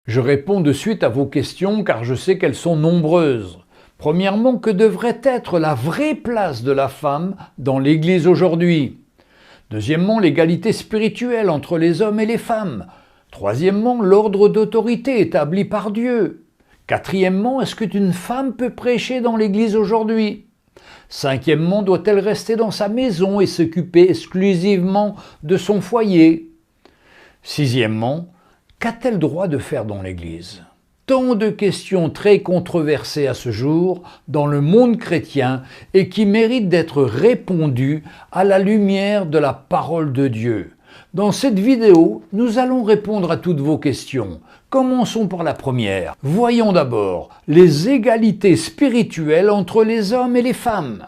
Je réponds de suite à vos questions car je sais qu'elles sont nombreuses. Premièrement, que devrait être la vraie place de la femme dans l'Église aujourd'hui? Deuxièmement, l'égalité spirituelle entre les hommes et les femmes. Troisièmement, l'ordre d'autorité établi par Dieu. Quatrièmement, est-ce qu'une femme peut prêcher dans l'Église aujourd'hui? Cinquièmement, doit-elle rester dans sa maison et s'occuper exclusivement de son foyer? Sixièmement, qu'a-t-elle droit de faire dans l'Église? Tant de questions très controversées à ce jour dans le monde chrétien et qui méritent d'être répondues à la lumière de la parole de Dieu. Dans cette vidéo, nous allons répondre à toutes vos questions. Commençons par la première. Voyons d'abord les égalités spirituelles entre les hommes et les femmes.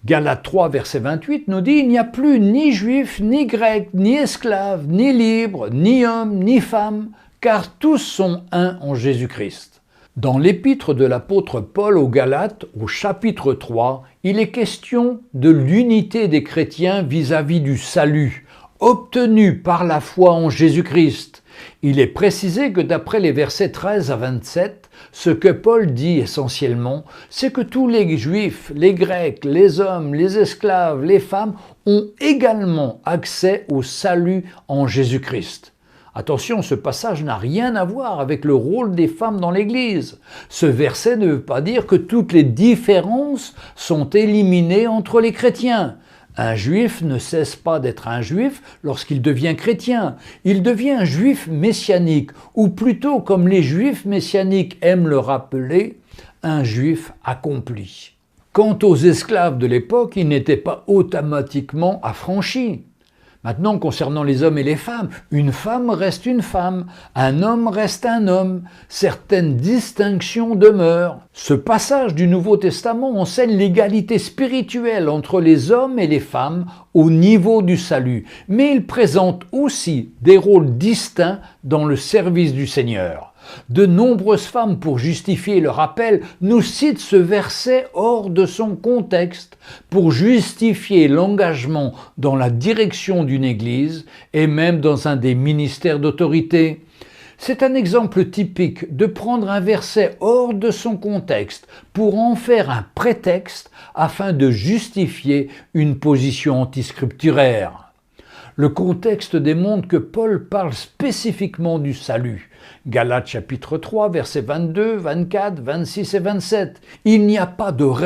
Galates 3, verset 28 nous dit « Il n'y a plus ni juif, ni grec, ni esclave, ni libre, ni homme, ni femme, car tous sont un en Jésus-Christ. » Dans l'épître de l'apôtre Paul aux Galates, au chapitre 3, il est question de l'unité des chrétiens vis-à-vis du salut, obtenu par la foi en Jésus-Christ. Il est précisé que d'après les versets 13 à 27, ce que Paul dit essentiellement, c'est que tous les Juifs, les Grecs, les hommes, les esclaves, les femmes ont également accès au salut en Jésus-Christ. Attention, ce passage n'a rien à voir avec le rôle des femmes dans l'Église. Ce verset ne veut pas dire que toutes les différences sont éliminées entre les chrétiens. Un juif ne cesse pas d'être un juif lorsqu'il devient chrétien. Il devient un juif messianique, ou plutôt, comme les juifs messianiques aiment le rappeler, un juif accompli. Quant aux esclaves de l'époque, ils n'étaient pas automatiquement affranchis. Maintenant, concernant les hommes et les femmes, une femme reste une femme, un homme reste un homme, certaines distinctions demeurent. Ce passage du Nouveau Testament enseigne l'égalité spirituelle entre les hommes et les femmes au niveau du salut, mais il présente aussi des rôles distincts dans le service du Seigneur. De nombreuses femmes, pour justifier leur appel, nous citent ce verset hors de son contexte pour justifier l'engagement dans la direction d'une église et même dans un des ministères d'autorité. C'est un exemple typique de prendre un verset hors de son contexte pour en faire un prétexte afin de justifier une position antiscripturaire. Le contexte démontre que Paul parle spécifiquement du salut. Galates chapitre 3, versets 22, 24, 26 et 27. Il n'y a pas de règle